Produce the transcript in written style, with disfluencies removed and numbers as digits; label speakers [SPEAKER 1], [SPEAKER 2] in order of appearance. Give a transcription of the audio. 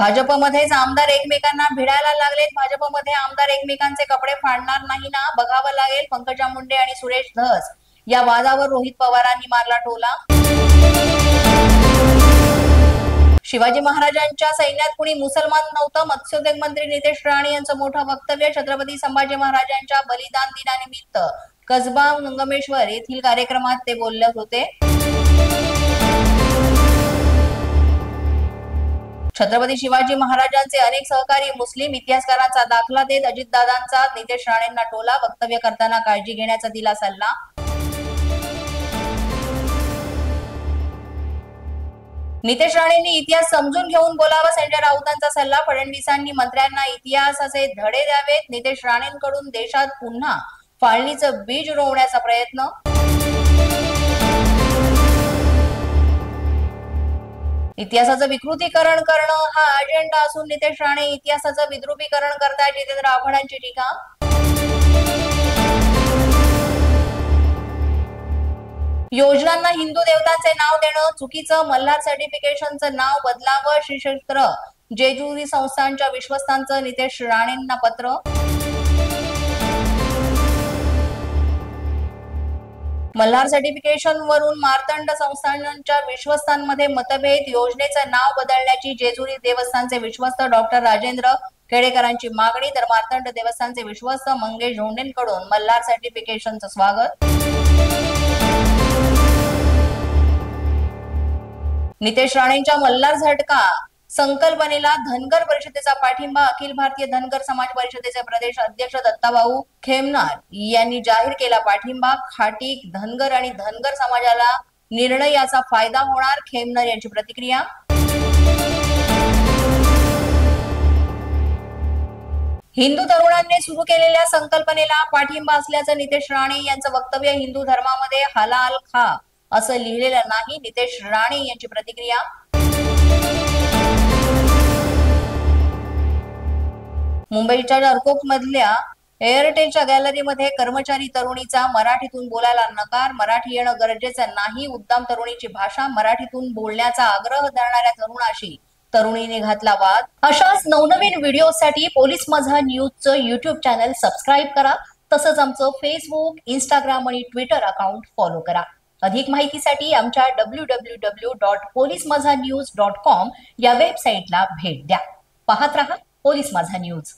[SPEAKER 1] भाजपमध्येच आमदार एकमेकांना भिडायला लागलेत। भाजपमध्ये आमदार एकमेकांचे कपडे फाडणार नाही ना, बघावं लागेल। पंकजा मुंडे आणि सुरेश धस या वादावर रोहित पवारांनी मारला टोला। शिवाजी महाराजांच्या सैन्यात कुणी मुसलमान नव्हतं। मत्स्योद्योग मंत्री नितेश राणे यांचं मोठं वक्तव्य। छत्रपती संभाजी महाराजांच्या बलिदान दिनानिमित्त कसबा संगमेश्वर येथील कार्यक्रमात ते बोलले होते। छत्रपती शिवाजी महाराजांचे अनेक सहकारी मुस्लिम इतिहासकारांचा दाखला देत अजितदादांचा नितेश राणेंना टोला। वक्तव्य करताना काळजी घेण्याचा दिला सल्ला। नितेश राणेंनी इतिहास समजून घेऊन बोलावा, संजय राऊतांचा सल्ला। फडणवीसांनी मंत्र्यांना इतिहासाचे धडे द्यावेत। नितेश राणेंकडून देशात पुन्हा फाळणीचं बीज रोवण्याचा प्रयत्न। इतिहासाचं विकृतीकरण करणं हा अजेंडा असून नितेश राणे इतिहासाचं विद्रुपीकरण करतायत। जितेंद्र आव्हाडांची टीका। योजनांना हिंदू देवतांचे नाव देणं चुकीचं। मल्हार सर्टिफिकेशनचं नाव बदलावं। श्री क्षेत्र जेजुरी संस्थानच्या विश्वस्तांचं नितेश राणेंना पत्र। मल्हार सर्टिफिकेशन वरून मार्तंड संस्थानांच्या विश्वस्तांमध्ये मतभेद। योजनेचं नाव बदलण्याची जेजुरी देवस्थानचे विश्वस्त डॉक्टर राजेंद्र केळेकरांची मागणी, तर मार्तंड देवस्थानचे विश्वस्त मंगेश झोंडेंकडून मल्हार सर्टिफिकेशनचं स्वागत। नितेश राणेंच्या मल्हार झटका संकल्पनेला धनगर परिषदेचा पाठिंबा। अखिल भारतीय धनगर समाज परिषदेचे प्रदेश अध्यक्ष दत्ताभाऊ खेमनार यांनी जाहीर केला पाठिंबा। खाटीक धनगर आणि धनगर समाजाला निर्णयाचा फायदा होणार, खेमनार यांची प्रतिक्रिया। हिंदू तरुणांनी सुरू केलेल्या संकल्पनेला पाठिंबा असल्याचं नितेश राणे यांचं वक्तव्य। हिंदू धर्मामध्ये हलाल खा असं लिहिलेलं नाही, नितेश राणे यांची प्रतिक्रिया। मुंबईच्या जरकोक मधल्या एअरटेलच्या गॅलरीमध्ये कर्मचारी तरुणीचा मराठीतून बोलायला नकार। मराठी येणं गरजेचं नाही, उद्दाम तरुणीची भाषा। मराठीतून बोलण्याचा आग्रह धरणाऱ्या तरुणाशी तरुणीने घातला वाद। अशाच नवनवीन व्हिडिओसाठी पोलीस माझा न्यूजचं युट्यूब चॅनल सबस्क्राईब करा। तसंच आमचं फेसबुक, इंस्टाग्राम आणि ट्विटर अकाउंट फॉलो करा। अधिक माहितीसाठी आमच्या www.polismazhanews.com या वेबसाईटला भेट द्या। पाहत रहा पोलीस माझा न्यूज।